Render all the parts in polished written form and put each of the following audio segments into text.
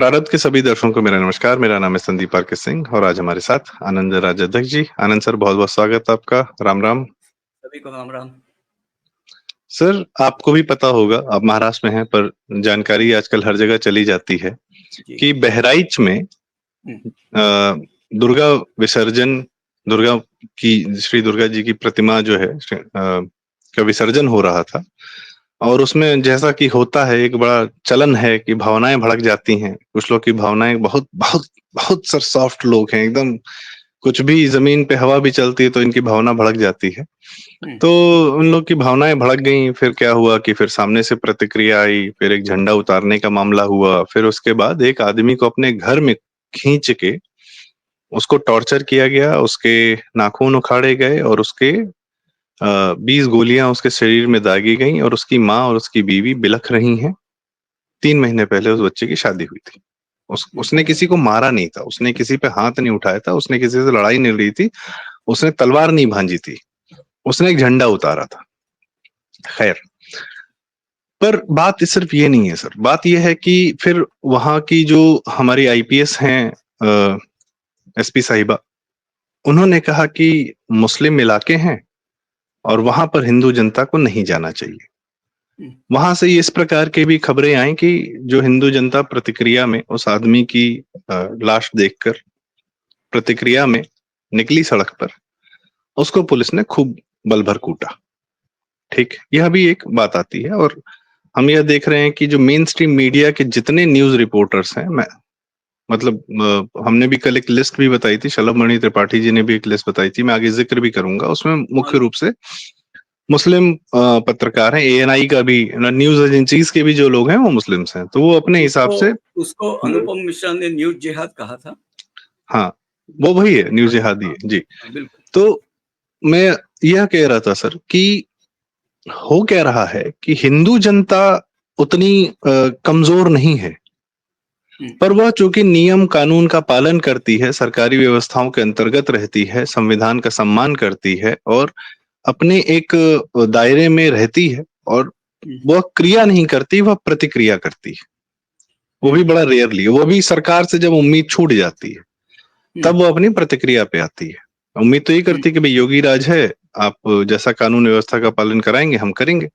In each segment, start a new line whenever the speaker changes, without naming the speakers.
प्रारब्ध के सभी दर्शकों को मेरा नमस्कार। मेरा नाम है संदीप आर के सिंह और आज हमारे साथ आनंद राज अध्यक्ष जी। आनंद सर, बहुत बहुत स्वागत आपका। राम राम।
सभी को राम राम।
सर, आपको भी पता होगा, आप महाराष्ट्र में हैं, पर जानकारी आजकल हर जगह चली जाती है
जी।
कि बहराइच में
हम्म,
दुर्गा विसर्जन, दुर्गा श्री दुर्गा जी की प्रतिमा जो है का विसर्जन हो रहा था। और उसमें जैसा कि होता है, एक बड़ा चलन है कि भावनाएं भड़क जाती हैं। कुछ लोग की भावनाएं बहुत बहुत बहुत सर सॉफ्ट लोग हैं एकदम। कुछ भी जमीन पे हवा भी चलती है तो इनकी भावना भड़क जाती है।
हम्म,
तो उन लोग की भावनाएं भड़क गई। फिर क्या हुआ कि फिर सामने से प्रतिक्रिया आई, फिर एक झंडा उतारने का मामला हुआ। फिर उसके बाद एक आदमी को अपने घर में खींच के उसको टॉर्चर किया गया, उसके नाखून उखाड़े गए और उसके 20 गोलियां उसके शरीर में दागी गईं और उसकी माँ और उसकी बीवी बिलख रही हैं। 3 महीने पहले उस बच्चे की शादी हुई थी। उसने किसी को मारा नहीं था, उसने किसी पे हाथ नहीं उठाया था, उसने किसी से लड़ाई नहीं लड़ी थी, उसने तलवार नहीं भांजी थी, उसने एक झंडा उतारा था। खैर, पर बात सिर्फ ये नहीं है सर। बात ये है कि फिर वहां की जो हमारी आईपीएस हैं, एसपी साहिबा, उन्होंने कहा कि मुस्लिम इलाके हैं और वहां पर हिंदू जनता को नहीं जाना चाहिए। वहां से इस प्रकार की भी खबरें आई कि जो हिंदू जनता प्रतिक्रिया में उस आदमी की लाश देखकर प्रतिक्रिया में निकली सड़क पर, उसको पुलिस ने खूब बल भर कूटा। ठीक, यह भी एक बात आती है। और हम यह देख रहे हैं कि जो मेन स्ट्रीम मीडिया के जितने न्यूज रिपोर्टर्स हैं, मैं मतलब हमने भी कल एक लिस्ट भी बताई थी, शलभ मणि त्रिपाठी जी ने भी एक लिस्ट बताई थी, मैं आगे जिक्र भी करूंगा। उसमें मुख्य रूप से मुस्लिम पत्रकार हैं। एएनआई का भी, न्यूज एजेंसीज के भी जो लोग हैं वो मुस्लिम्स हैं, तो वो अपने हिसाब से
उसको अनुपम मिश्रा ने न्यूज जिहाद कहा था।
हाँ, वो वही है, न्यूज जिहादी है जी।
बिल्कुल।
तो मैं यह कह रहा था सर कि हो क्या रहा है कि हिंदू जनता उतनी कमजोर नहीं है, पर वह चूंकि नियम कानून का पालन करती है, सरकारी व्यवस्थाओं के अंतर्गत रहती है, संविधान का सम्मान करती है और अपने एक दायरे में रहती है, और वह क्रिया नहीं करती, वह प्रतिक्रिया करती है। वो भी बड़ा रेयरली, वो भी सरकार से जब उम्मीद छूट जाती है तब वो अपनी प्रतिक्रिया पे आती है। उम्मीद तो ये करती है कि भाई योगी राज है, आप जैसा कानून व्यवस्था का पालन कराएंगे हम करेंगे।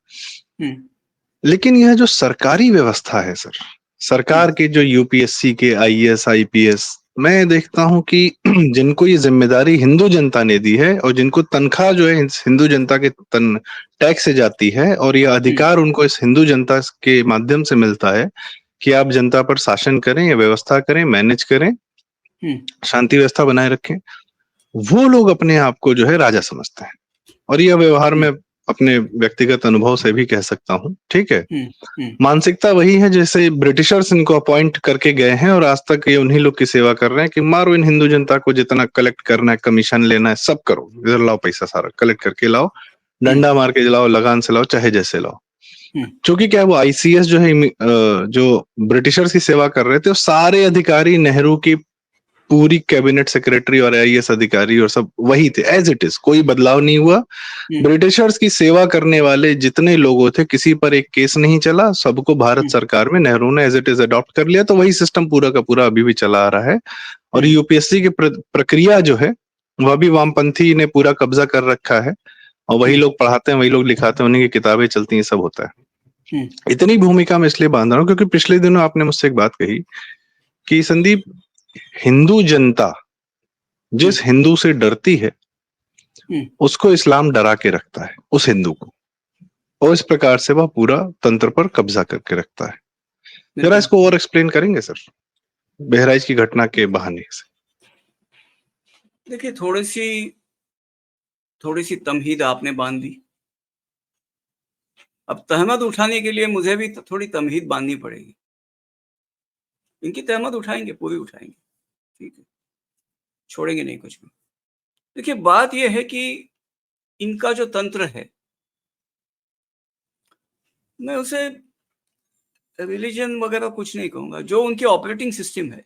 लेकिन यह जो सरकारी व्यवस्था है सर, सरकार के जो यूपीएससी के आईएएस आईपीएस, मैं देखता हूं कि जिनको ये जिम्मेदारी हिंदू जनता ने दी है और जिनको तनख्वाह जो है हिंदू जनता के टैक्स से जाती है, और ये अधिकार उनको इस हिंदू जनता के माध्यम से मिलता है कि आप जनता पर शासन करें या व्यवस्था करें, मैनेज करें, शांति व्यवस्था बनाए रखें, वो लोग अपने आप को जो है राजा समझते हैं। और यह व्यवहार में अपने व्यक्तिगत अनुभव से भी कह सकता हूँ। ठीक है, मानसिकता वही है जैसे ब्रिटिशर्स इनको अपॉइंट करके गए हैं और आज तक ये उन्हीं लोग की सेवा कर रहे हैं कि मारो इन हिंदू जनता को, जितना कलेक्ट करना है, कमीशन लेना है, सब करो, इधर लाओ पैसा, सारा कलेक्ट करके लाओ, डंडा मार के लाओ, लगान से लाओ, चाहे जैसे लाओ। क्योंकि क्या है, वो आईसीएस जो है, जो ब्रिटिशर्स की सेवा कर रहे थे, वो सारे अधिकारी नेहरू की पूरी कैबिनेट सेक्रेटरी और आईएएस अधिकारी और सब वही थे, एज इट इज, कोई बदलाव नहीं हुआ। ब्रिटिशर्स की सेवा करने वाले जितने लोग थे, किसी पर एक केस नहीं चला, सबको भारत सरकार में नेहरू ने एज इट इज अडॉप्ट कर लिया। तो वही सिस्टम पूरा का पूरा अभी भी चला आ रहा है। और यूपीएससी की प्रक्रिया जो है वह भी वामपंथी ने पूरा कब्जा कर रखा है, और वही लोग पढ़ाते हैं, वही लोग लिखाते हैं, उन्हीं की किताबें चलती हैं, सब होता है। इतनी भूमिका में इसलिए बांध रहा हूँ क्योंकि पिछले दिनों आपने मुझसे एक बात कही कि संदीप, हिंदू जनता जिस हिंदू से डरती है उसको इस्लाम डरा के रखता है, उस हिंदू को, और इस प्रकार से वह पूरा तंत्र पर कब्जा करके रखता है। जरा इसको और एक्सप्लेन करेंगे सर, बहराइच की घटना के बहाने से।
देखिए, थोड़ी सी तमहीद आपने बांध दी। अब तहमत उठाने के लिए मुझे भी थोड़ी तमहीद बांधनी पड़ेगी। इनकी तहमत उठाएंगे, पूरी उठाएंगे, ठीक है, छोड़ेंगे नहीं कुछ भी। देखिए, बात यह है कि इनका जो तंत्र है, मैं उसे रिलीजन वगैरह कुछ नहीं कहूंगा, जो उनकी ऑपरेटिंग सिस्टम है,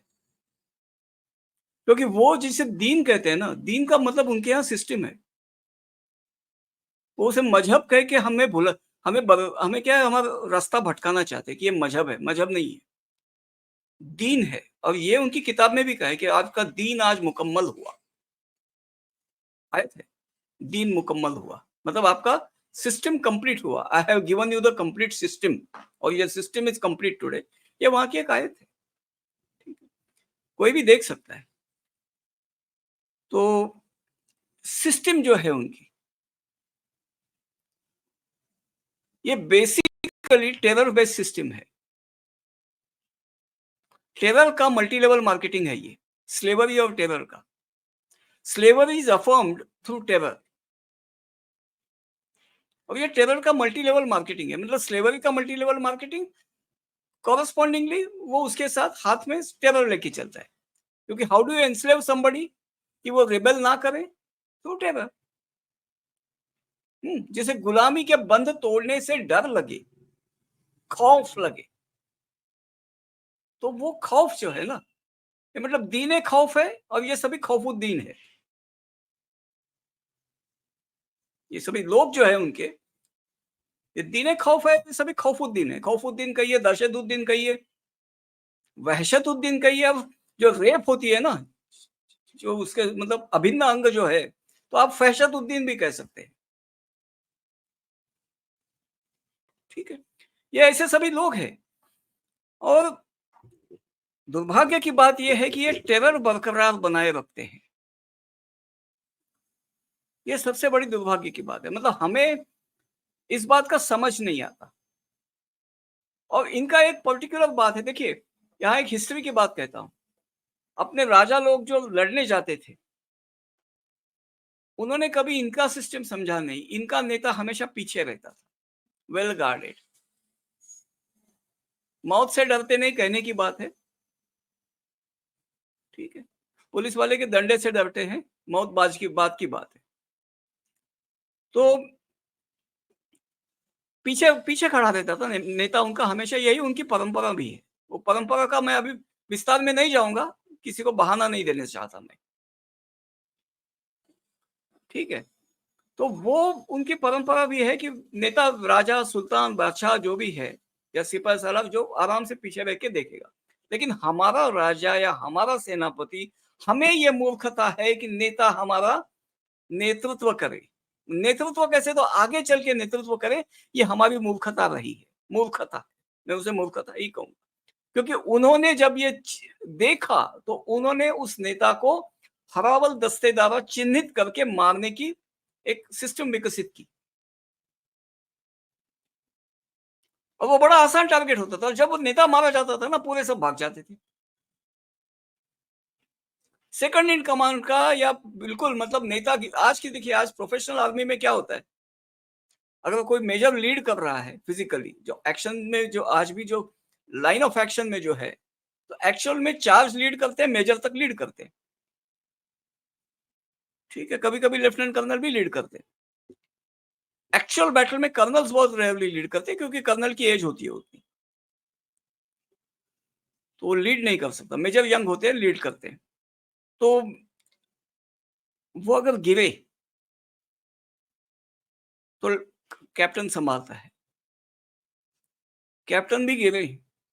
क्योंकि वो जिसे दीन कहते हैं ना, दीन का मतलब उनके यहाँ सिस्टम है। वो उसे मजहब कह के हमें क्या है, हमारा रास्ता भटकाना चाहते हैं कि ये मजहब है। मजहब नहीं है, दीन है। और ये उनकी किताब में भी कहा है कि आपका दीन आज मुकम्मल हुआ। आयत है, दीन मुकम्मल हुआ मतलब आपका सिस्टम कंप्लीट हुआ। I have given you the complete system और ये सिस्टम इज कंप्लीट टुडे। ये वहां की एक आयत है, ठीक है? कोई भी देख सकता है। तो सिस्टम जो है उनकी, ये बेसिकली टेरर बेस्ड सिस्टम है। टेरर का मल्टी लेवल मार्केटिंग है ये, स्लेवरी और टेरर का। Slavery is affirmed through terror और ये टेरर का मल्टी लेवल मार्केटिंग है। मतलब स्लेवरी का मल्टी लेवल मार्केटिंग, कॉरस्पॉन्डिंगली वो उसके साथ हाथ में टेरर लेके चलता है। क्योंकि how do you enslave somebody कि वो रिबेल ना करे? Through terror. जैसे गुलामी के बंध तोड़ने से डर लगे, खौफ लगे, तो वो खौफ जो है ना, ये मतलब दीन खौफ है और ये सभी खौफुद्दीन है। ये सभी लोग जो है उनके, ये दीन खौफ है, ये सभी खौफुद्दीन है। खौफुद्दीन कहिए, दहशतुद्दीन कहिए, वहशतुद्दीन कहिए। अब जो रेप होती है ना, जो उसके मतलब अभिन्न अंग जो है, तो आप फहशतुद्दीन भी कह सकते हैं। ठीक है, ये ऐसे सभी लोग हैं। और दुर्भाग्य की बात यह है कि ये टेरर बरकरार बनाए रखते हैं। ये सबसे बड़ी दुर्भाग्य की बात है। मतलब हमें इस बात का समझ नहीं आता। और इनका एक पर्टिकुलर बात है, देखिए यहाँ एक हिस्ट्री की बात कहता हूं। अपने राजा लोग जो लड़ने जाते थे, उन्होंने कभी इनका सिस्टम समझा नहीं। इनका नेता हमेशा पीछे रहता था, वेल गार्डेड। मौत से डरते नहीं, कहने की बात है, ठीक है। पुलिस वाले के डंडे से डरते हैं, मौत बाज की बात है। तो पीछे पीछे खड़ा रहता था नेता उनका हमेशा। यही उनकी परंपरा भी है। वो परंपरा का मैं अभी विस्तार में नहीं जाऊंगा, किसी को बहाना नहीं देने चाहता मैं, ठीक है। तो वो उनकी परंपरा भी है कि नेता, राजा, सुल्तान, बादशाह जो भी है या सिपाही सालार, जो आराम से पीछे रह के देखेगा। लेकिन हमारा राजा या हमारा सेनापति, हमें ये मूर्खता है कि नेता हमारा नेतृत्व करे। नेतृत्व कैसे? तो आगे चल के नेतृत्व करे। ये हमारी मूर्खता रही है, मूर्खता। मैं उसे मूर्खता ही कहूंगा। क्योंकि उन्होंने जब ये देखा तो उन्होंने उस नेता को हरावल दस्ते द्वारा चिन्हित करके मारने की एक सिस्टम विकसित की। और वो बड़ा आसान टारगेट होता था। जब वो नेता मारा जाता था ना, पूरे सब भाग जाते थे। सेकंड इन कमांड का या बिल्कुल मतलब नेता की, आज की देखिए, आज प्रोफेशनल आर्मी में क्या होता है, अगर कोई मेजर लीड कर रहा है फिजिकली, जो एक्शन में, जो आज भी जो लाइन ऑफ एक्शन में जो है, तो एक्चुअल में चार्ज लीड करते हैं, मेजर तक लीड करते हैं, ठीक है। कभी कभी लेफ्टिनेंट कर्नल भी लीड करते हैं। एक्चुअल बैटल में कर्नल्स बहुत रेयरली लीड करते हैं, क्योंकि कर्नल की एज होती है उतनी, तो वो लीड नहीं कर सकता। मेजर यंग होते हैं, लीड करते हैं। तो वो अगर गिरे तो कैप्टन संभालता है, कैप्टन भी गिरे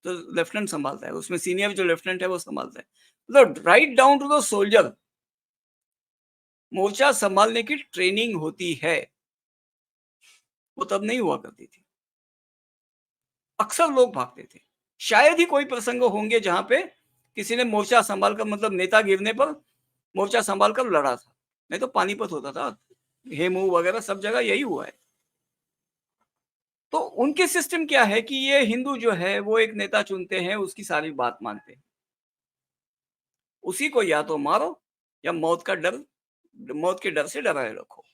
तो लेफ्टिनेंट संभालता है, उसमें सीनियर जो लेफ्टिनेंट है वो संभालता है। मतलब right down to the soldier मोर्चा संभालने की ट्रेनिंग होती है। वो तब नहीं हुआ करती थी। अक्सर लोग भागते थे। शायद ही कोई प्रसंग होंगे जहां पे किसी ने मोर्चा संभाल कर, मतलब नेता गिरने पर मोर्चा संभाल कर लड़ा था। नहीं तो पानीपत होता था, हेमू वगैरह सब जगह यही हुआ है। तो उनके सिस्टम क्या है कि ये हिंदू जो है वो एक नेता चुनते हैं, उसकी सारी बात मानते हैं, उसी को या तो मारो या मौत के डर से डराए रखो।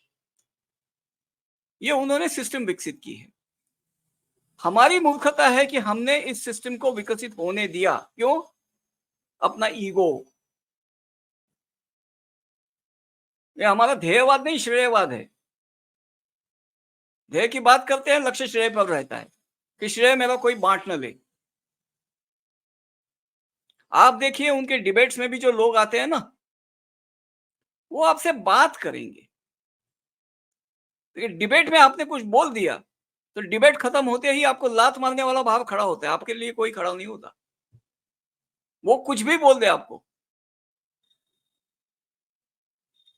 ये उन्होंने सिस्टम विकसित की है। हमारी मूर्खता है कि हमने इस सिस्टम को विकसित होने दिया। क्यों? अपना ईगो। ये हमारा ध्येयवाद नहीं, श्रेयवाद है। ध्येय की बात करते हैं, लक्ष्य श्रेय पर रहता है कि श्रेय मेरा कोई बांट न ले। आप देखिए उनके डिबेट्स में भी जो लोग आते हैं ना, वो आपसे बात करेंगे। लेकिन डिबेट में आपने कुछ बोल दिया तो डिबेट खत्म होते ही आपको लात मारने वाला भाव खड़ा होता है, आपके लिए कोई खड़ा नहीं होता। वो कुछ भी बोल दे आपको,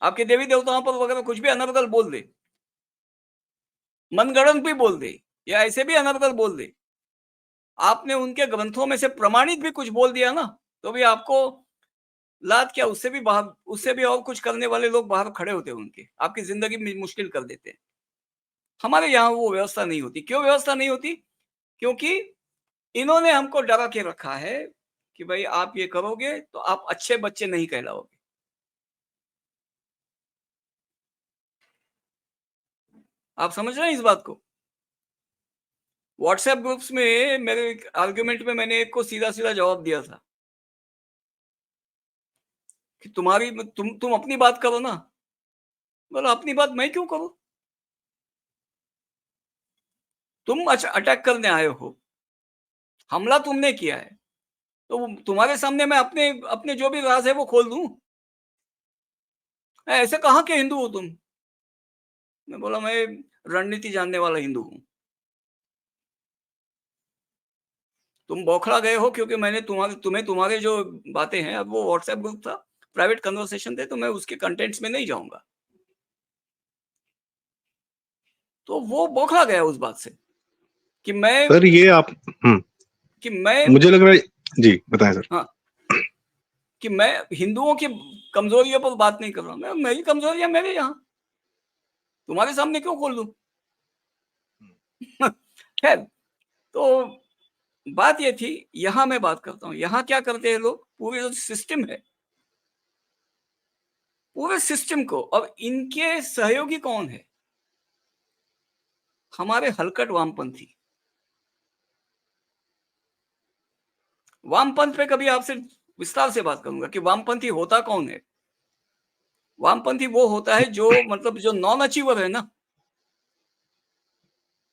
आपके देवी देवताओं पर वगैरह कुछ भी अनर्गल बोल दे, मनगढ़ंत भी बोल दे, या ऐसे भी अनर्गल बोल दे, आपने उनके ग्रंथों में से प्रमाणित भी कुछ बोल दिया ना, तो भी आपको लात क्या, उससे भी बाहर, उससे भी और कुछ करने वाले लोग बाहर खड़े होते हैं, उनके आपकी जिंदगी मुश्किल कर देते हैं। हमारे यहाँ वो व्यवस्था नहीं होती। क्यों व्यवस्था नहीं होती? क्योंकि इन्होंने हमको डरा के रखा है कि भाई आप ये करोगे तो आप अच्छे बच्चे नहीं कहलाओगे। आप समझ रहे हैं इस बात को? व्हाट्सएप ग्रुप्स में मेरे आर्ग्यूमेंट में मैंने एक को सीधा सीधा जवाब दिया था कि तुम अपनी बात करो ना। बोला अपनी बात मैं क्यों करूं? तुम अटैक करने आए हो, हमला तुमने किया है, तो तुम्हारे सामने मैं अपने अपने जो भी राज है वो खोल दूं? ऐसे कहाँ के हिंदू हो तुम? मैं बोला मैं रणनीति जानने वाला हिंदू हूं। तुम बौखला गए हो क्योंकि मैंने तुम्हारे जो बातें हैं, अब वो व्हाट्सएप ग्रुप था, प्राइवेट कन्वर्सेशन थे, तो मैं उसके कंटेंट्स में नहीं जाऊंगा। तो वो बौखला गया उस बात से कि मैं
सर ये आप
कि मैं
मुझे लग रहा है, जी बताएं सर।
हाँ, कि मैं हिंदुओं की कमजोरियों पर बात नहीं कर रहा हूं। मेरी कमजोरियां मेरे यहाँ, तुम्हारे सामने क्यों खोल दूं? खैर, तो बात ये थी, यहां मैं बात करता हूं, यहां क्या करते हैं लोग, पूरे जो सिस्टम है, पूरे सिस्टम को, अब इनके सहयोगी कौन है? हमारे हलकट वामपंथी। वामपंथ पे कभी आपसे विस्तार से बात करूंगा कि वामपंथी होता कौन है। वामपंथी वो होता है जो मतलब जो नॉन अचीवर है ना,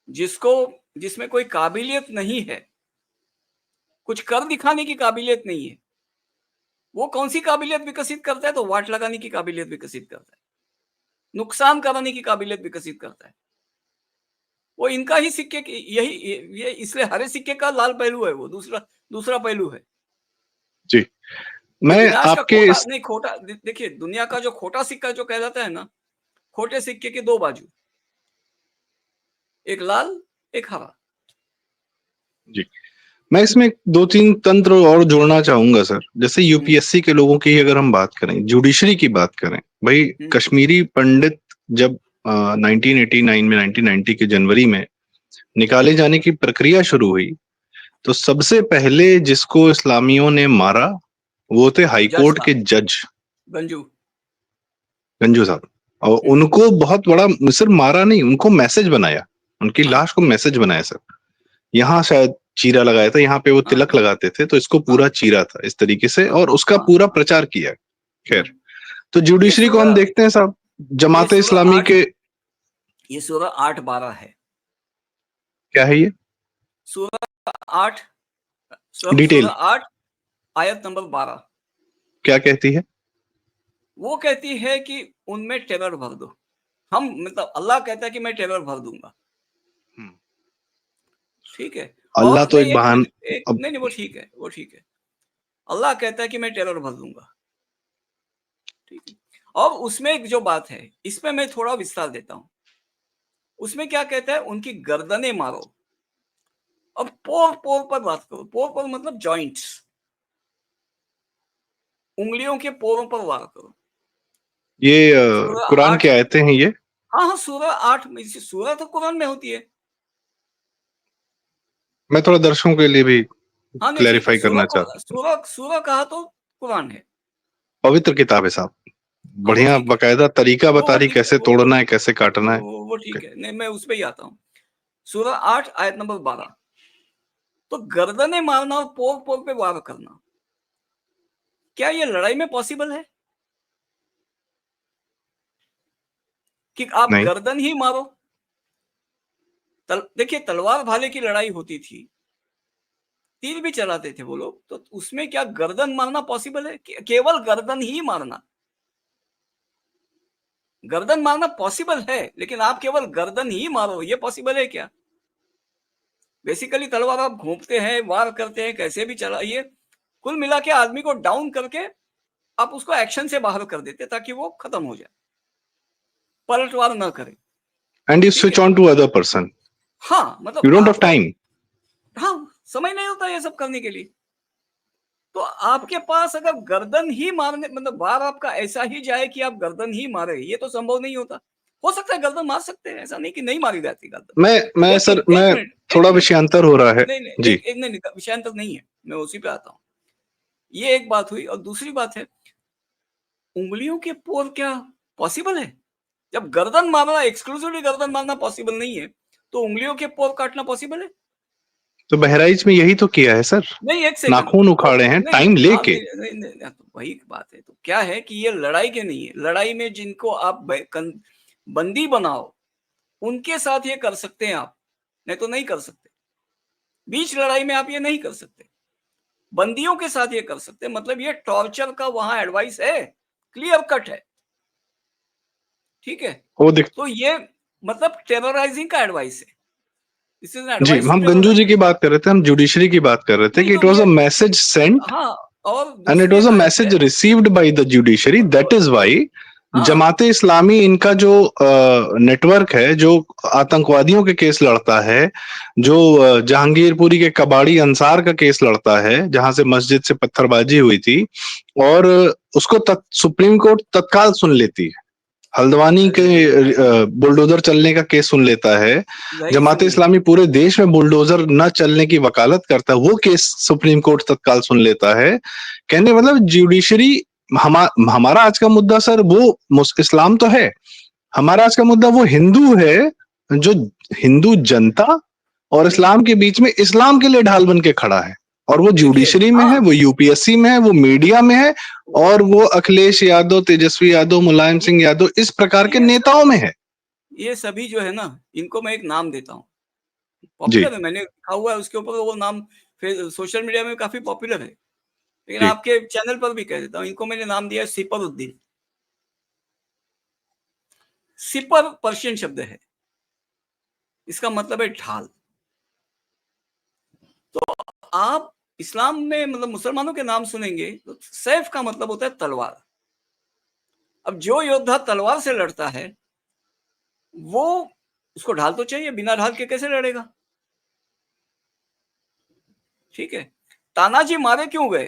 जिसमें कोई काबिलियत नहीं है, कुछ कर दिखाने की काबिलियत नहीं है। वो कौन सी काबिलियत विकसित करता है? तो वाट लगाने की काबिलियत विकसित करता है, नुकसान कराने की काबिलियत विकसित करता है। वो इनका ही सिक्के की यही ये इसलिए हरे सिक्के का लाल पहलू है, वो दूसरा दूसरा पहलू है।
जी
वो
मैं
विनाश का
आपके
खोटा
इस
नहीं, खोटा देखिए, दुनिया का जो खोटा सिक्का जो कहलाता है ना, खोटे सिक्के के दो बाजू, एक लाल, एक हरा।
जी मैं इसमें दो तीन तंत्र और जोड़ना चाहूंगा सर। जैसे यूपीएससी के लोगों की अगर हम बात करें, जुडिशरी की बात करें, भाई कश्मीरी पंडित जब 1989 में 1990 के जनवरी में निकाले जाने की प्रक्रिया शुरू हुई, तो सबसे पहले जिसको इस्लामियों ने मारा वो थे हाईकोर्ट के जज
गंजू
गंजू साहब। और उनको बहुत बड़ा, सिर्फ मारा नहीं, उनको मैसेज बनाया, उनकी लाश को मैसेज बनाया सर। यहाँ शायद चीरा लगाया था, यहाँ पे वो तिलक लगाते थे, तो इसको पूरा चीरा था इस तरीके से, और उसका पूरा प्रचार किया। खैर, तो जुडिशरी को हम देखते हैं साहब, जमाते इस्लामी के,
ये सूरह 8:12 है।
क्या है ये
सूरह 8,
डिटेल
सूरह 8 आयत नंबर 12
क्या कहती है?
वो कहती है कि उनमें टेरर भर दो। हम मतलब अल्लाह कहता है कि मैं टेरर भर दूंगा, ठीक है।
अल्लाह
और
तो
नहीं,
एक
एक
बहान
मिनट, नहीं, वो ठीक है, वो ठीक है। अल्लाह कहता है कि मैं टेरर भर दूंगा, ठीक है। और उसमें एक जो बात है, इसमें मैं थोड़ा विस्तार देता हूं। उसमें क्या कहता है, उनकी गर्दनें मारो। अब पोर पोर पर बात करो। पोर पर मतलब जॉइंट्स, उंगलियों के पोरों पर वार करो।
ये
सूरह
कुरान
8,
की आयतें हैं ये?
हाँ हाँ, सूरह 8 में, सूरह तो कुरान में होती है।
मैं थोड़ा दर्शकों के लिए भी
हाँ नहीं, ठीक है,
क्लैरिफाई करना चाहता हूँ।
सूरह कहा तो कुरान है।
पवित्र किताब है साहब,
हाँ वो
बढ़िया
ठीक है,
बकायदा तरीका बता
वो
रही
ठीक है,
कैसे तोड़ना है, कैसे काटना है।
वो ठीक है। नहीं, मैं उस पर ही आता हूँ। सूरह 8 आयत नंबर 12। तो गर्दनें मारना और पोर पोर पे वार करना, क्या ये लड़ाई में पॉसिबल है कि आप
नहीं,
गर्दन ही मारो? देखिए, तलवार भाले की लड़ाई होती थी, तीर भी चलाते थे वो लोग, तो उसमें क्या गर्दन मारना पॉसिबल है? केवल गर्दन ही मारना, गर्दन मारना पॉसिबल है, लेकिन आप केवल गर्दन ही मारो, ये पॉसिबल है क्या? बेसिकली तलवार आप घूमते हैं, वार करते हैं, कैसे भी चलाइए, कुल मिला के आदमी को डाउन करके आप उसको एक्शन से बाहर कर देते ताकि वो खत्म हो जाए, पलटवार ना करे।
एंड यू
ठीक
स्विच
है,
ऑन टू अदर पर्सन,
हाँ मतलब
यू डोंट हैव
आपको,
टाइम।
हाँ समय नहीं होता ये सब करने के लिए। तो आपके पास अगर गर्दन ही मारने, मतलब वार आपका ऐसा ही जाए कि आप गर्दन ही मारे, ये तो संभव नहीं होता। हो सकता है गर्दन मार सकते हैं, ऐसा नहीं कि नहीं मारी जाती गर्दन।
मैं
लेकिन
सर, मैं
एक
थोड़ा
मिनट,
विषयांतर हो रहा है
नहीं नहीं,
जी।
एक नहीं, विषयांतर नहीं है, मैं उसी पे आता हूँ। ये एक बात हुई, और दूसरी बात है, उंगलियों के पोर क्या पॉसिबल है? जब गर्दन मारना, एक्सक्लूसिवली गर्दन मारना पॉसिबल नहीं है, तो उंगलियों के पोर काटना पॉसिबल है?
तो बहराइच में यही तो किया है सर,
नहीं, एक सेकंड,
नाखून
तो
उखाड़े हैं
नहीं
टाइम
हाँ,
लेके।
नहीं नहीं नहीं, तो वही बात है। तो क्या है कि ये लड़ाई के नहीं है, लड़ाई में जिनको आप बंदी बनाओ उनके साथ ये कर सकते हैं आप, नहीं तो नहीं कर सकते। बीच लड़ाई में आप ये नहीं कर सकते, बंदियों के साथ ये कर सकते हैं। मतलब ये टॉर्चर का वहां एडवाइस है, क्लियर कट है, ठीक है।
वो दिख
तो ये मतलब टेरराइजिंग का एडवाइस है, this is an
ji,
advice to
हम गंजू जी
टेरराइज।
की बात कर रहे थे, हम जुडिशरी की बात कर रहे थे
नहीं
कि
तो
इट वाज अ
ये,
मैसेज सेंट
हाँ, और
एंड इट
दूसरी
वाज
एक
अ
गलत है।
Message received by the judiciary, that is why
हाँ,
जमाते इस्लामी इनका जो नेटवर्क है, जो आतंकवादियों के केस लड़ता है, जो जहांगीरपुरी के कबाड़ी अंसार का केस लड़ता है जहां से मस्जिद से पत्थरबाजी हुई थी, और उसको सुप्रीम कोर्ट तत्काल सुन लेती है। हल्द्वानी के
अरे भाई,
बुलडोजर चलने का केस सुन लेता है,
नहीं
जमाते
सुन
इस्लामी
लेती।
पूरे देश में बुलडोजर न चलने की वकालत करता है, वो केस सुप्रीम कोर्ट तत्काल सुन लेता है। कहने मतलब जुडिशरी, हमारा आज का मुद्दा सर वो इस्लाम तो है, हमारा आज का मुद्दा वो हिंदू है, जो हिंदू जनता और इस्लाम के बीच में इस्लाम के लिए ढाल बन के खड़ा है, और वो
देखिए,
जुडिशरी में है,
हाँ,
वो यूपीएससी में है, वो मीडिया में है, और वो अखिलेश यादव, तेजस्वी यादव, मुलायम
ये
सिंह यादव, इस प्रकार के
ये
नेताओं में है।
ये सभी जो है ना, इनको मैं एक नाम देता हूँ,
जी
पॉपुलर है, मैंने लिखा हुआ है उसके ऊपर, वो नाम फिर सोशल मीडिया में काफी पॉपुलर है, लेकिन
जी।
आपके चैनल पर भी कह देता हूँ, इनको मैंने नाम दिया है सिपरुद्दीन। सिपर पर्शियन शब्द है, इसका मतलब है ढाल। तो आप इस्लाम में, मतलब मुसलमानों के नाम सुनेंगे तो सैफ का मतलब होता है तलवार। अब जो योद्धा तलवार से लड़ता है, वो, उसको ढाल तो चाहिए, बिना ढाल के कैसे लड़ेगा? ठीक है, तानाजी मारे क्यों गए?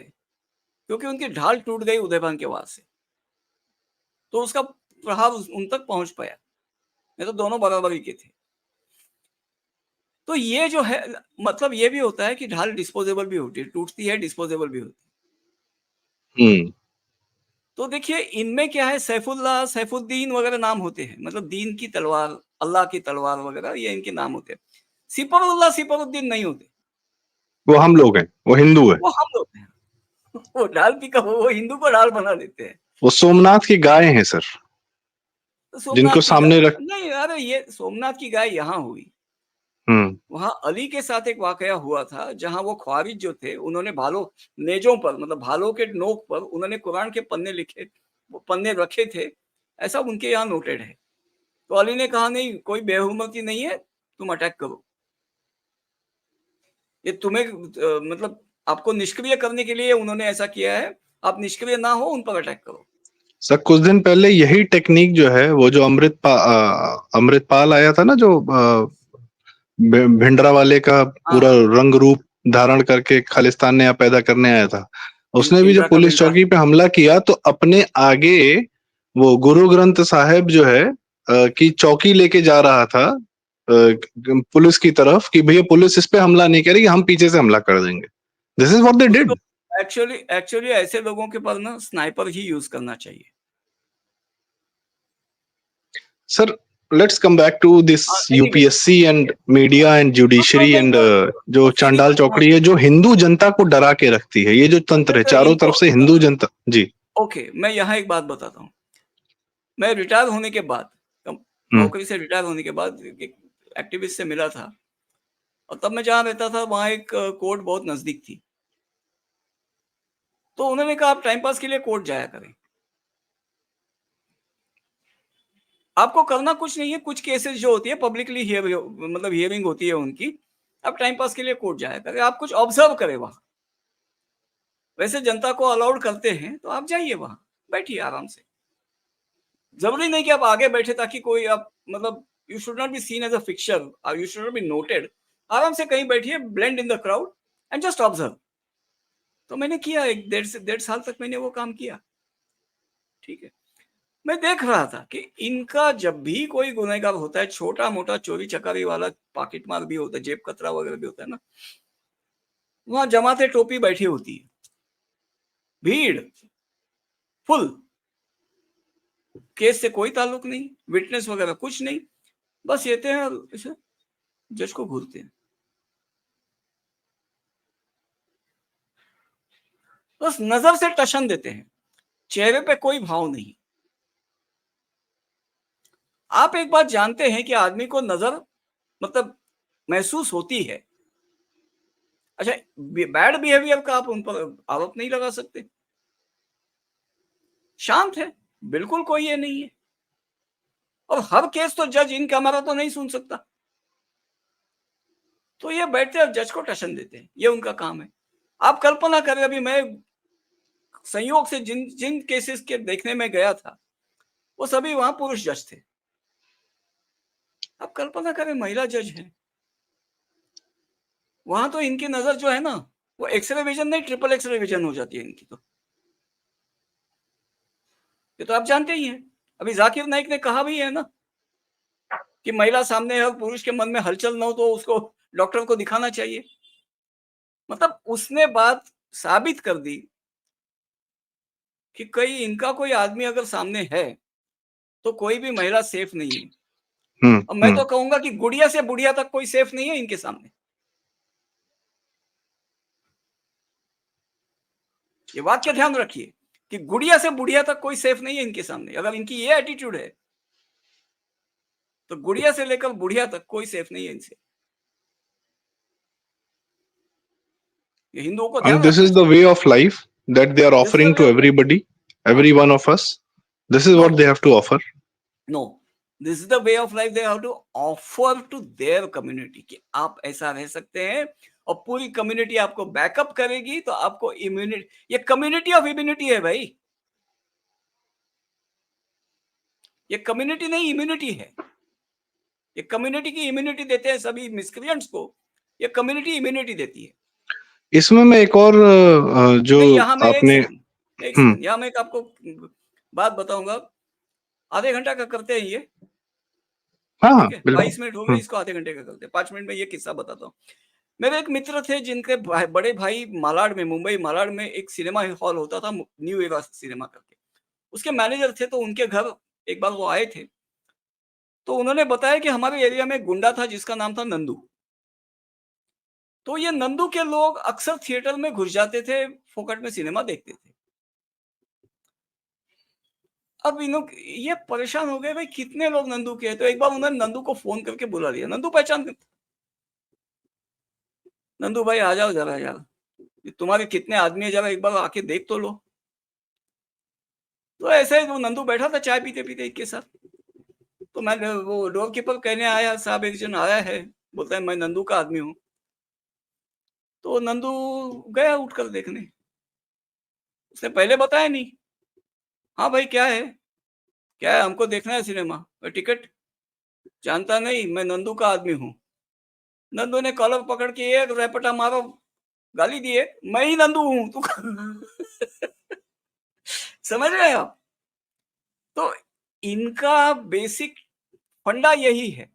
क्योंकि उनकी ढाल टूट गई उदयभान के वार से, तो उसका प्रभाव उन तक पहुंच पाया, नहीं तो दोनों बराबरी के थे। तो ये जो है, मतलब ये भी होता है कि ढाल डिस्पोजेबल भी होती है, टूटती है, डिस्पोजेबल भी होती है।
हम्म।
तो देखिए, इनमें क्या है, सैफुल्लाह, सैफुद्दीन वगैरह नाम होते हैं, मतलब दीन की तलवार, अल्लाह की तलवार वगैरह, ये इनके नाम होते हैं। सिपरुल्लाह, सिपरुद्दीन नहीं होते,
वो हम लोग हैं, वो हिंदू है,
वो हम लोग हैं। वो ढाल की का वो हिंदू को ढाल बना देते हैं।
वो सोमनाथ की गाय हैं सर,
तो
जिनको
सोमनाथ की
सामने रख।
गाय नहीं, अरे ये सोमनाथ की गाय यहाँ हुई,
हम्म।
वहां अली के साथ एक वाकया हुआ था, जहां वो ख्वारिज जो थे, उन्होंने भालों, नेजों पर, मतलब भालों के नोक पर उन्होंने कुरान के पन्ने लिखे, वो पन्ने रखे थे, ऐसा उनके यहाँ नोटेड है। तो अली ने कहा, नहीं, कोई बेहुरमती नहीं है, तुम अटैक करो, ये तुम्हें मतलब आपको निष्क्रिय करने के लिए उन्होंने ऐसा किया है, आप निष्क्रिय ना हो, उन पर अटैक करो।
सर कुछ दिन पहले यही टेक्निक जो है, वो जो अमृतपाल आया था ना, जो भिंडरा वाले का
हाँ
पूरा
हाँ,
रंग रूप धारण करके खालिस्तान नया पैदा करने आया था, उसने भी जब
इंदिरा का
पुलिस
बेटा।
चौकी पे हमला किया तो अपने आगे वो गुरु ग्रंथ साहिब जो है की चौकी लेके जा रहा था पुलिस की तरफ, कि भैया पुलिस इस पे हमला नहीं करेगी, हम पीछे से हमला कर देंगे। दिस इज व्हाट दे
उसको
डिड।
एक्चुअली एक्चुअली ऐसे लोगों के पास ना स्नाइपर ही यूज करना चाहिए।
Sir let's come back to this
हाँ, एनीवे,
यूपीएससी
ठीक
एंड
है।
मीडिया एंड
हाँ,
जुडिशरी
मैं
एंड जो
तो सीधी
चांडाल
बात
चौकड़ी है,
समझ,
जो हिंदू जनता को डरा के रखती है, ये जो तंत्र है
अच्छा
चारों
इनको,
तरफ से हिंदू जनता। जी।
ओके, मैं यहाँ एक बात बताता हूँ। मैं रिटायर होने के बाद,
हम्म।
नौकरी से रिटायर होने के बाद एक एक्टिविस्ट से मिला था, और तब मैं जहाँ रहता था वहाँ एक कोर्ट बहुत नजदीक थी। तो उन्होंने कहा, आप टाइम पास के लिए कोर्ट जाया करें, आपको करना कुछ नहीं है, कुछ केसेस जो होती है पब्लिकली हियर, मतलब हियरिंग होती है उनकी, आप टाइम पास के लिए कोर्ट जाया करें, आप कुछ ऑब्जर्व करें वहां। वैसे जनता को अलाउड करते हैं तो आप जाइए, वहां बैठिए आराम से। जरूरी नहीं कि आप आगे बैठे ताकि कोई आप मतलब you should not be seen as a fixture और you should not be noted. आराम से कहीं बैठिए, blend in the crowd and just observe. तो मैंने किया, एक 1.5 साल तक मैंने वो काम किया। ठीक है, मैं देख रहा था कि इनका जब भी कोई गुनहगार होता है, छोटा मोटा चोरी चकारी वाला, पॉकेट मार भी होता है, जेब कतरा वगैरह भी होता है ना, वहां जमाते टोपी बैठी होती है, भीड़ फुल, केस से कोई ताल्लुक नहीं, विटनेस वगैरह कुछ नहीं, बस ये हैं और इसे जज को घूरते हैं, बस नजर से टशन देते हैं, चेहरे पे कोई भाव नहीं। आप एक बात जानते हैं कि आदमी को नजर मतलब महसूस होती है। अच्छा, बैड बिहेवियर का आप उन पर आरोप नहीं लगा सकते। शांत है, बिल्कुल कोई ये नहीं है, और हर केस तो जज इन कैमरा तो नहीं सुन सकता, तो ये बैठते हैं जज को टशन देते हैं, ये उनका काम है। आप कल्पना करें, अभी मैं संयोग से जिन जिन केसेस के देखने में गया था वो सभी वहां पुरुष जज थे। आप कल्पना करें, महिला जज हैं, वहां तो इनकी नजर जो है ना, वो एक्सरे विजन नहीं, ट्रिपल एक्सरे विजन हो जाती है इनकी। तो ये तो आप जानते ही हैं, अभी जाकिर नाइक ने कहा भी है ना कि महिला सामने है और पुरुष के मन में हलचल न हो तो उसको डॉक्टर को दिखाना चाहिए। मतलब उसने बात साबित कर दी कि कई इनका कोई आदमी अगर सामने है तो कोई भी महिला सेफ नहीं है। और मैं तो कहूंगा कि गुड़िया से बुढ़िया तक कोई सेफ नहीं है इनके सामने। ये वाक्य ध्यान रखिए कि गुड़िया से बुढ़िया तक कोई सेफ नहीं है इनके सामने। अगर इनकी ये एटीट्यूड है तो गुड़िया से लेकर बुढ़िया तक कोई सेफ नहीं है इनसे। ये हिंदुओं को ध्यान
And this
रखना
is the
चाहिए।
way of life that they are offering to everybody, every one of us. This is what they have to offer.
No, this is the way of life they have to offer to their community कि आप ऐसा रह सकते हैं और पूरी community आपको backup करेगी। तो आपको इम्यूनिटी, ये कम्युनिटी ऑफ इम्यूनिटी है भाई, ये कम्युनिटी नहीं इम्यूनिटी है। ये कम्युनिटी की इम्यूनिटी देते हैं सभी मिसक्रिएंट्स को, ये कम्युनिटी इम्यूनिटी देती है।
इसमें मैं एक और जो
नहीं, यहाँ मैं
आपने
एक सेकंड, यहाँ मैं एक आपको बात बताऊंगा। आधे घंटा का करते हैं ये,
हाँ,
ठीक है, 22 मिनट हो गए, इसको आधे घंटे का करते हैं। 5 मिनट में ये किस्सा बताता हूँ। मेरे एक मित्र थे जिनके बड़े भाई मालाड में, मुंबई मालाड में एक सिनेमा हॉल होता था, न्यू एरा सिनेमा करके, उसके मैनेजर थे। तो उनके घर एक बार वो आए थे, तो उन्होंने बताया कि हमारे एरिया में गुंडा था जिसका नाम था नंदू। तो ये नंदू के लोग अक्सर थिएटर में घुस जाते थे, फोकट में सिनेमा देखते थे। अब ये परेशान हो गए, भाई कितने लोग नंदू के हैं। तो एक बार उन्होंने नंदू को फोन करके बुला लिया। नंदू पहचान, नंदू भाई आ जाओ जरा यार, तुम्हारे कितने आदमी है, जरा एक बार आके देख तो लो। तो ऐसे ही वो नंदू बैठा था चाय पीते पीते एक के साथ। तो मैं वो डोर कीपर कहने आया, साहब एक जन आया है, बोलता है मैं नंदू का आदमी हूँ। तो नंदू गया उठकर देखने, उसने पहले बताया नहीं। हाँ भाई क्या है, क्या है, हमको देखना है सिनेमा, टिकट जानता नहीं, मैं नंदू का आदमी हूँ। नंदू ने कॉलर पकड़ के एक रैपटा मारो, गाली दिए, मैं ही नंदू हूँ तू समझ रहे हो आप? तो इनका बेसिक फंडा यही है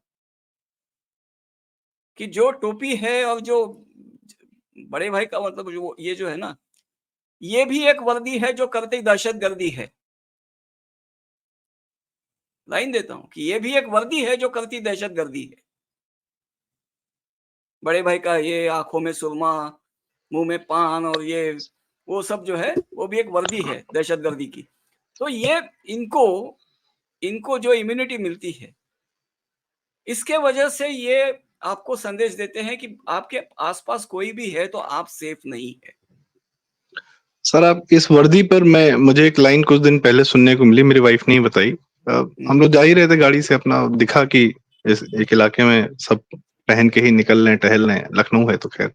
कि जो टोपी है और जो बड़े भाई का मतलब जो ये जो है ना, ये भी एक वर्दी है जो करती दहशतगर्दी है। लाइन देता हूं कि ये भी एक वर्दी है जो करती दहशतगर्दी है। बड़े भाई का ये आंखों में सुरमा, मुंह में पान और ये वो सब जो है वो भी एक वर्दी है दहशतगर्दी की। तो ये इनको इनको जो इम्यूनिटी मिलती है, इसके वजह से ये आपको संदेश देते हैं कि आपके आसपास कोई भी है तो आप सेफ नहीं है।
सर, आप इस वर्दी पर मुझे एक लाइन कुछ दिन पहले सुनने को मिली, मेरी वाइफ ने ही बताई। हम लोग जा ही रहे थे गाड़ी से, अपना दिखा कि इस एक इलाके में सब पहन के ही निकल रहे हैं, टहल रहे हैं, लखनऊ है तो खैर।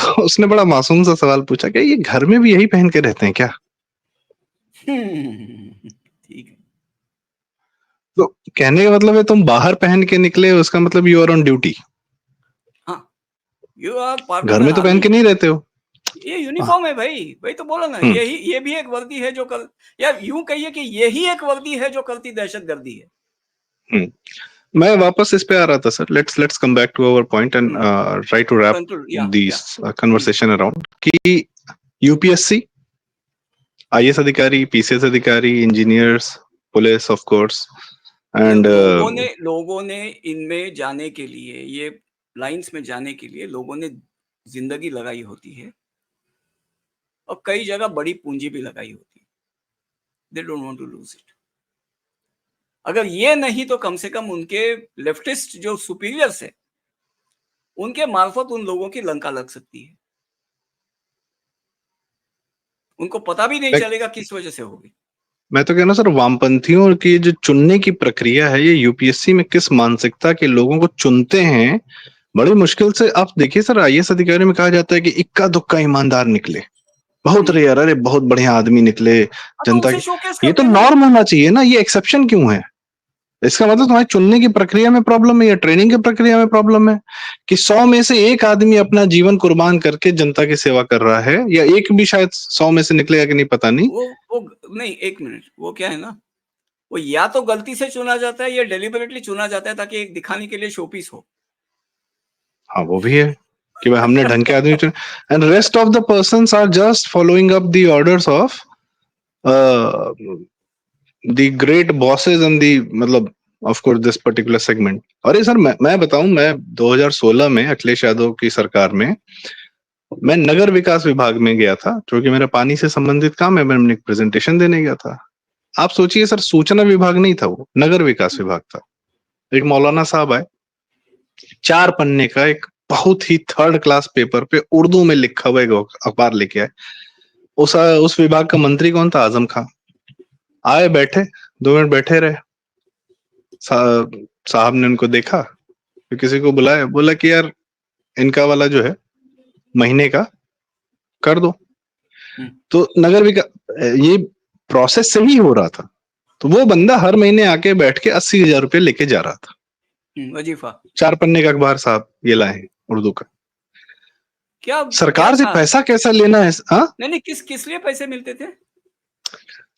तो उसने बड़ा मासूम सा सवाल पूछा कि ये घर में भी यही पहन के रहते हैं क्या?
ठीक है।
तो कहने का मतलब है तुम बाहर पहन के निकले, उसका मतलब यू आर ऑन ड्यूटी।
हाँ, यू आर पार्ट ऑफ
घर
एन
में तो पहन
आर्मी।
के नहीं रहते हो।
ये यूनिफॉर्म है भाई, वही तो बोला ना,
हम्म
ये भी एक वर्दी है जो कर, या यूं कहिए कि यही एक वर्दी है जो करती दहशतगर्दी है।
हम्म मैं वापस इस पे आ रहा था sir. Let's come back to our point and try to wrap
control, या
दिस कन्वर्सेशन अराउंड कि यूपीएससी, आईएएस अधिकारी, पीसीएस अधिकारी, engineers, police of course and
लोगों ने इनमें जाने के लिए, ये लाइंस में जाने के लिए लोगों ने जिंदगी लगाई होती है और कई जगह बड़ी पूंजी भी लगाई होती है। They don't want to lose it. अगर ये नहीं तो कम से कम उनके लेफ्टिस्ट जो सुपीरियर्स है, उनके मार्फत उन लोगों की लंका लग सकती है। उनको पता भी नहीं चलेगा किस वजह से होगी।
मैं तो कहना सर, वामपंथियों की जो चुनने की प्रक्रिया है, ये यूपीएससी में किस मानसिकता के लोगों को चुनते हैं, बड़ी मुश्किल से। आप देखिए सर, आईएएस अधिकारी में कहा जाता है कि इक्का दुक्का ईमानदार निकले, बहुत रेयर, अरे बहुत बढ़िया आदमी निकले
तो
जनता
उसे
के।
शोकेस
ये
करते
तो
हैं ना।
नॉर्म होना चाहिए ना, ये एक्सेप्शन क्यों है? इसका मतलब तुम्हारी चुनने की प्रक्रिया में प्रॉब्लम है या ट्रेनिंग की प्रक्रिया में प्रॉब्लम है कि 100 में से एक आदमी अपना जीवन कुर्बान करके जनता की सेवा कर रहा है, या एक भी शायद 100 में से निकलेगा कि नहीं पता नहीं।
वो नहीं, एक मिनट, वो क्या है ना, वो या तो गलती से चुना जाता है या डेलिबरेटली चुना जाता है ताकि एक दिखाने के लिए शोपीस हो।
हाँ, वो भी है कि भाई हमने ढंग के आदमी चुने, and rest of the persons are just following up the orders of the great bosses and the, मतलब of course this particular segment. और ये सर, मैं बताऊं, मैं 2016 में अखिलेश यादव की सरकार में मैं नगर विकास विभाग में गया था, क्योंकि मेरा पानी से संबंधित काम है। मैंने एक प्रेजेंटेशन देने गया था। आप सोचिए सर, सूचना विभाग नहीं था, वो नगर विकास विभाग था। एक मौलाना साहब आए, 4 पन्ने का एक बहुत ही थर्ड क्लास पेपर पे उर्दू में लिखा हुआ एक अखबार लेके आए। उस विभाग का मंत्री कौन था? आजम खां। आए, बैठे, 2 मिनट बैठे रहे। साहब ने उनको देखा, फिर किसी को बुलाया, बोला कि यार इनका वाला जो है महीने का कर दो। तो नगर विकास, ये प्रोसेस से ही हो रहा था। तो वो बंदा हर महीने आके बैठ के 80,000 रुपये लेके जा रहा था।
वजीफा
4 पन्ने का अखबार साहब ये लाए हैं उर्दू का।
क्या क्या
सरकार से
था?
पैसा कैसा लेना है? हाँ
नहीं, किस लिए पैसे मिलते थे?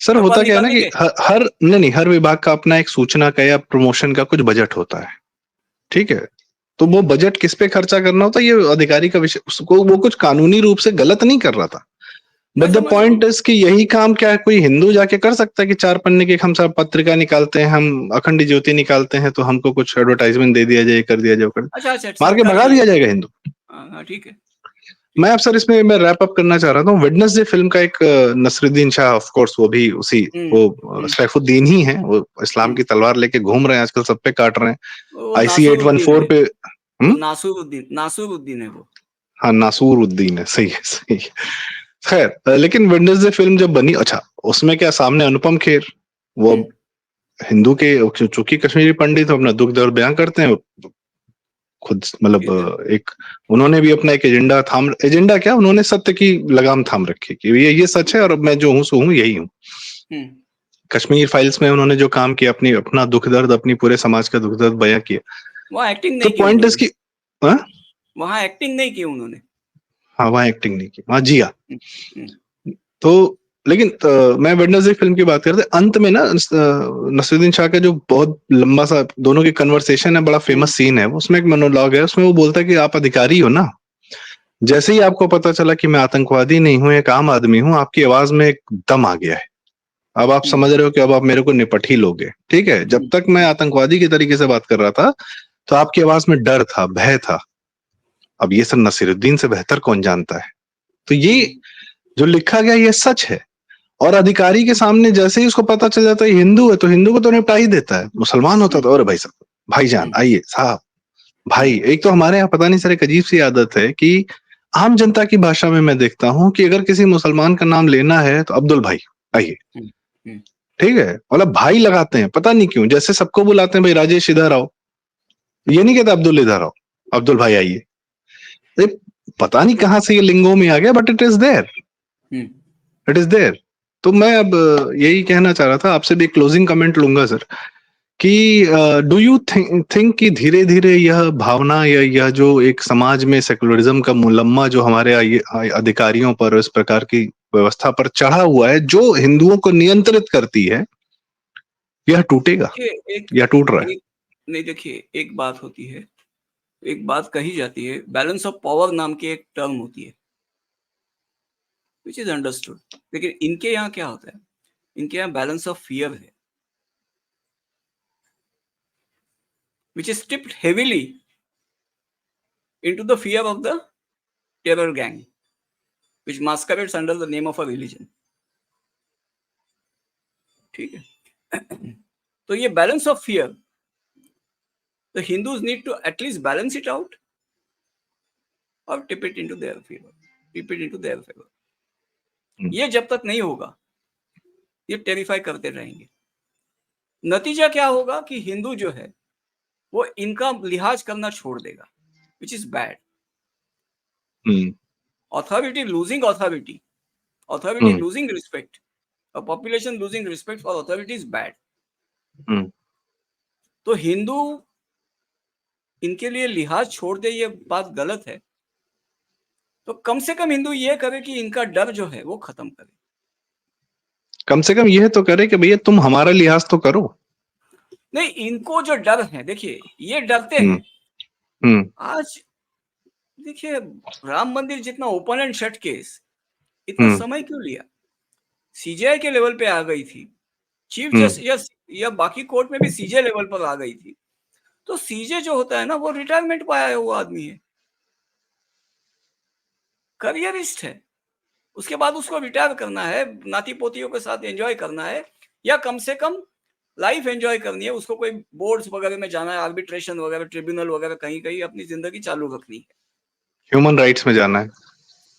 सर,
अखबार
होता क्या है ना
निकालने
कि
के?
हर विभाग का अपना एक सूचना का या प्रमोशन का कुछ बजट होता है, ठीक है? तो वो बजट किस पे खर्चा करना होता है, ये अधिकारी का विषय। उसको वो कुछ कानूनी रूप से गलत नहीं कर रहा था, बट
मैं
द
समझ रहा
पॉइंट
हूँ।
इज कि यही काम क्या है कोई हिंदू जाके कर सकता है कि 4 पन्ने की हम सब पत्रिका निकालते हैं, हम अखंड ज्योति निकालते हैं, तो हमको कुछ एडवर्टाइजमेंट दे दिया जाए, कर दिया जाए, कर
अच्छा अच्छा,
मार के भगा
सरकारी।
दिया जाएगा हिंदू।
हाँ ठीक है।
मैं अब सर इसमें मैं रैप अप करना चाह रहा था। वेडनेसडे फिल्म का एक नसरुद्दीन शाह, ऑफ कोर्स वो भी उसी, वो सैफुद्दीन ही है, वो इस्लाम की तलवार लेके घूम रहे हैं आजकल, सब पे काट रहे हैं।
वो
आईसी
नासुरुद्दीन
814
है,
पे।
वो नासुरुद्दीन है वो।
हाँ, नासूर उद्दीन है, सही है, सही है। खैर, लेकिन वेडनेसडे फिल्म जब बनी, अच्छा उसमें क्या, सामने अनुपम खेर, वो हिंदू के, चूंकि कश्मीरी पंडित अपना दुख दर्द बयां करते हैं खुद, मतलब एक उन्होंने भी अपना एक एजेंडा क्या, उन्होंने सत्य की लगाम थाम रखी कि ये सच है और मैं जो हूं सो हूं, यही हूं। कश्मीर फाइल्स में उन्होंने जो काम किया, अपना दुख दर्द, अपनी पूरे समाज का दुख दर्द बयां किया।
वहाँ एक्टिंग
तो
नहीं की
पॉइंट
उन्होंने।
इसकी, हाँ
वहाँ एक्टिंग नहीं की उन्होंने।
हाँ, वहां एक्टिंग नहीं की, वहां जिया।
हम्म,
तो लेकिन मैं वेडनेसडे फिल्म की बात करते, अंत में ना नसरुद्दीन शाह का जो बहुत लंबा सा दोनों की कन्वर्सेशन है, बड़ा फेमस सीन है, उसमें एक मोनोलॉग है, उसमें वो बोलता है कि आप अधिकारी हो ना, जैसे ही आपको पता चला कि मैं आतंकवादी नहीं हूं, एक आम आदमी हूं, आपकी आवाज में एक दम आ गया है। अब आप समझ रहे हो कि अब आप मेरे को निपट ही लोगे, ठीक है? जब तक मैं आतंकवादी के तरीके से बात कर रहा था तो आपकी आवाज में डर था, भय था। अब ये सब नसीरुद्दीन से बेहतर कौन जानता है? तो ये जो लिखा गया ये सच है। और अधिकारी के सामने जैसे ही उसको पता चल जाता है हिंदू है, तो हिंदू को तो निपटा ही देता है। मुसलमान होता तो, अरे भाई साहब, भाईजान आइए साहब, भाई। एक तो हमारे यहाँ पता नहीं सर एक अजीब सी आदत है कि आम जनता की भाषा में मैं देखता हूँ कि अगर किसी मुसलमान का नाम लेना है तो अब्दुल भाई आइए, ठीक है? मतलब भाई लगाते हैं, पता नहीं क्यों, जैसे सबको बुलाते हैं, भाई राजेश इधर आओ, ये नहीं कहता अब्दुल इधर आओ, अब्दुल भाई आइए। पता नहीं कहाँ से ये लिंगो में आ गया, but it is there, it is there. तो मैं अब यही कहना चाह रहा था, आपसे भी क्लोजिंग कमेंट लूंगा सर, कि डू यू थिंक कि धीरे धीरे यह भावना या यह जो एक समाज में सेकुलरिज्म का मुलम्मा जो हमारे अधिकारियों पर, इस प्रकार की व्यवस्था पर चढ़ा हुआ है, जो हिंदुओं को नियंत्रित करती है, यह टूटेगा
देखिए एक
या टूट रहा है?
एक नहीं, देखिए एक बात होती है, एक बात कही जाती है, बैलेंस ऑफ पावर नाम की एक टर्म होती है, विच इज अंडरस्टूड। लेकिन इनके यहाँ क्या होता है, इनके यहाँ बैलेंस ऑफ फियर है, which is tipped heavily into the fear of the terror gang, which masquerades under the name of a religion. ठीक है। तो ये balance of fear, the Hindus need to at least balance it out or tip it into their favor, tip it into their favor. ये जब तक नहीं होगा, ये टेरिफाई करते रहेंगे। नतीजा क्या होगा कि हिंदू जो है वो इनका लिहाज करना छोड़ देगा, which is bad. Authority losing authority, authority losing respect, a population losing respect for authority is bad. तो हिंदू इनके लिए लिहाज छोड़ दे, ये बात गलत है। तो कम से कम हिंदू ये करे कि इनका डर जो है वो खत्म करे,
कम से कम यह तो करे कि भैया तुम हमारा लिहाज तो करो।
नहीं, इनको जो डर है, देखिए ये डरते हैं। आज देखिए राम मंदिर जितना ओपन एंड शट केस इतना समय क्यों लिया? सीजीआई के लेवल पे आ गई थी, चीफ जस्टिस या बाकी कोर्ट में भी सीजे लेवल पर आ गई थी। तो सीजे जो होता है ना, वो रिटायरमेंट पर आया हुआ आदमी है, करियरिस्ट है। उसके बाद उसको रिटायर करना है, नाती पोतियों के साथ एंजॉय करना है, या कम से कम लाइफ एंजॉय करनी है। उसको कोई बोर्ड्स वगैरह में जाना है, आर्बिट्रेशन वगैरह, ट्रिब्यूनल वगैरह, कहीं कहीं अपनी जिंदगी चालू रखनी है,
ह्यूमन राइट्स में जाना है,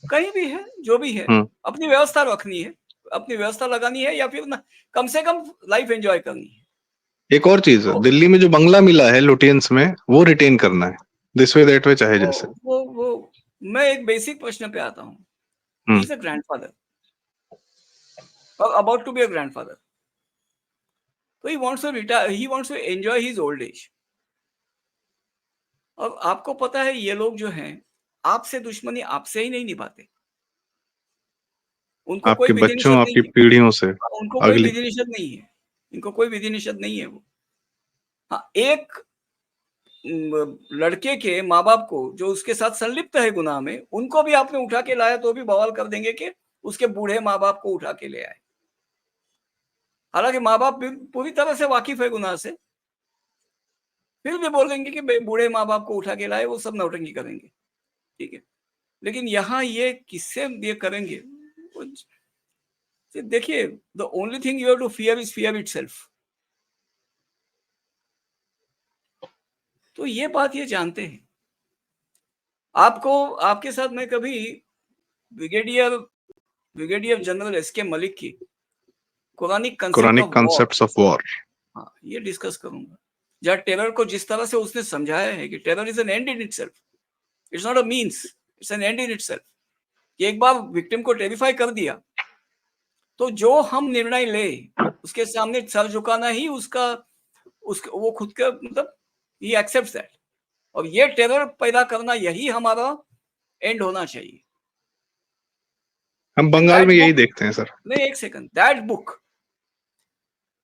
कहीं भी है, जो भी है, अपनी व्यवस्था रखनी है, अपनी व्यवस्था लगानी है, या फिर ना कम से कम लाइफ एंजॉय करनी है।
एक और चीज, दिल्ली में जो बंगला मिला है लुटियंस में, वो रिटेन करना है, दिस वे दैट वे, चाहे जैसे।
वो मैं एक बेसिक प्रश्न पे आता हूँ। He is a grandfather or about to be a grandfather, तो he wants to retire, he wants to enjoy his old age. और आपको पता है ये लोग जो हैं आपसे दुश्मनी आपसे ही नहीं निभाते, उनको कोई
आपके
विधि
बच्चों,
निषेध
आपकी
नहीं है,
पीढ़ियों से
उनको कोई
अगली।
विधि निषेध नहीं है, इनको कोई विधि निषेध नहीं है। वो हाँ, एक लड़के के माँ बाप को जो उसके साथ संलिप्त है गुनाह में, उनको भी आपने उठा के लाया तो भी बवाल कर देंगे कि उसके बूढ़े माँ बाप को उठा के ले आए। हालांकि माँ बाप भी पूरी तरह से वाकिफ है गुनाह से, फिर भी बोल देंगे कि बूढ़े माँ बाप को उठा के लाए, वो सब नौटंकी करेंगे। ठीक है, लेकिन यहाँ ये किससे ये करेंगे? देखिए, the only thing you have to fear is fear itself. तो ये बात ये जानते हैं। आपको, आपके साथ मैं कभी ब्रिगेडियर जनरल एसके मलिक की कुरानिक
कंसेप्ट्स ऑफ वॉर,
हाँ, ये डिस्कस करूंगा, जहाँ टेरर को जिस तरह से उसने समझाया है कि terror is an and in itself, it's not a means, it's an and in itself. कि एक बार विक्टिम को टेरिफाई कर दिया तो जो हम निर्णय ले उसके सामने सर झुकाना ही उसका वो खुद का मतलब ही एक्सेप्ट्स दैट, और ये टेरर पैदा करना यही हमारा एंड होना चाहिए।
हम बंगाल में यही देखते हैं सर।
नहीं, एक सेकंड, दैट बुक,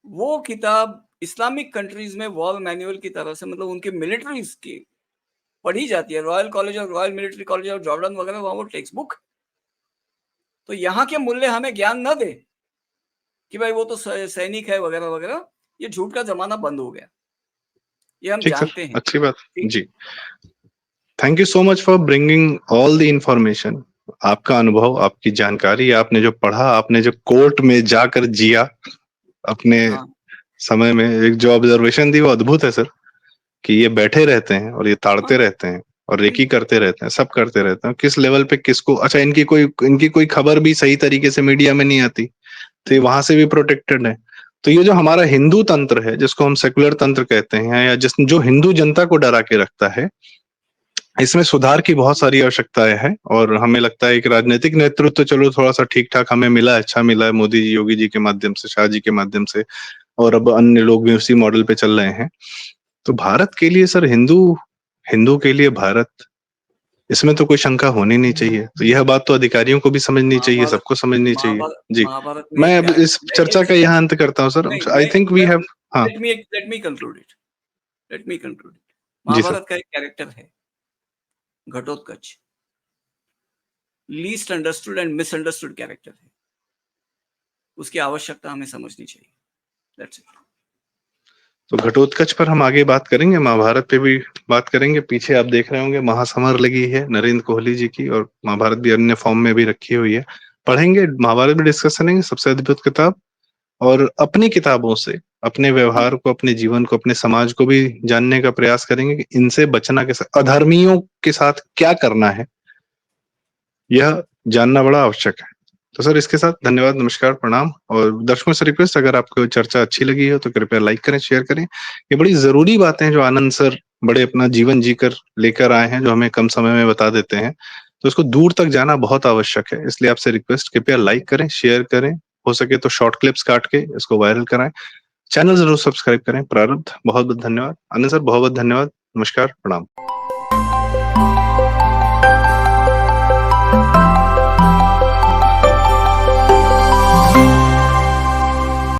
वो किताब इस्लामिक कंट्रीज में वॉर मैनुअल की तरह से, मतलब उनके मिलिट्रीज की पढ़ी जाती है, रॉयल कॉलेज और royal military college of Jordan वगैरह, वहां वो टेक्स्ट बुक। तो यहाँ के मूल्य हमें ज्ञान न दे कि भाई वो तो सैनिक है वगैरह वगैरह, ये झूठ का जमाना बंद हो गया, ये हम जानते हैं।
अच्छी बात जी। Thank you so much for bringing all the information. आपका अनुभव, आपकी जानकारी, आपने जो पढ़ा, आपने जो कोर्ट में जाकर जिया अपने समय में, एक जो ऑब्जर्वेशन दी वो अद्भुत है सर, कि ये बैठे रहते हैं और ये ताड़ते रहते हैं और रेकी करते रहते हैं, सब करते रहते हैं, किस लेवल पे किसको। अच्छा, इनकी कोई खबर भी सही तरीके से मीडिया में नहीं आती, तो ये वहां से भी प्रोटेक्टेड है। तो ये जो हमारा हिंदू तंत्र है, जिसको हम सेकुलर तंत्र कहते हैं, या जो हिंदू जनता को डरा के रखता है, इसमें सुधार की बहुत सारी आवश्यकताएं हैं और हमें लगता है कि राजनीतिक नेतृत्व चलो थोड़ा सा ठीक ठाक हमें मिला है, अच्छा मिला है मोदी जी, योगी जी के माध्यम से, शाह जी के माध्यम से, और अब अन्य लोग भी उसी मॉडल पे चल रहे हैं। तो भारत के लिए सर हिंदू के लिए भारत, इसमें तो कोई शंका होनी नहीं चाहिए। तो यह बात तो अधिकारियों को भी समझनी चाहिए,
महाभारत
सबको समझनी चाहिए।
महाभारत
जी,
महाभारत में
मैं
एक
अब इस
कैरेक्टर, मैं
चर्चा
एक
का
सेकंड,
यहाँ अंत करता हूँ सर।
नहीं
आई थिंक वी हैव, हाँ
let me conclude it, let me conclude it.
जी सर।
महाभारत का एक कैरेक्टर है Ghatotkacha, least understood and misunderstood character है, उसकी आवश्यकता हमें समझनी चाहिए। That's it.
तो घटोत्कच पर हम आगे बात करेंगे, महाभारत पे भी बात करेंगे। पीछे आप देख रहे होंगे महासमर लगी है नरेंद्र कोहली जी की, और महाभारत भी अन्य फॉर्म में भी रखी हुई है। पढ़ेंगे, महाभारत भी डिस्कस करेंगे, सबसे अद्भुत किताब। और अपनी किताबों से अपने व्यवहार को, अपने जीवन को, अपने समाज को भी जानने का प्रयास करेंगे कि इनसे बचना कैसे, अधर्मियों के साथ क्या करना है, यह जानना बड़ा आवश्यक है। तो सर इसके साथ धन्यवाद, नमस्कार, प्रणाम। और दर्शकों से रिक्वेस्ट, अगर आपको चर्चा अच्छी लगी हो तो कृपया लाइक करें, शेयर करें। ये बड़ी जरूरी बातें हैं जो आनंद सर बड़े अपना जीवन जीकर लेकर आए हैं, जो हमें कम समय में बता देते हैं। तो इसको दूर तक जाना बहुत आवश्यक है, इसलिए आपसे रिक्वेस्ट, कृपया लाइक करें, शेयर करें, हो सके तो शॉर्ट क्लिप्स काट के इसको वायरल कराएं। चैनल जरूर सब्सक्राइब करें। प्रारब्ध, बहुत बहुत धन्यवाद। आनंद सर बहुत बहुत धन्यवाद, नमस्कार, प्रणाम।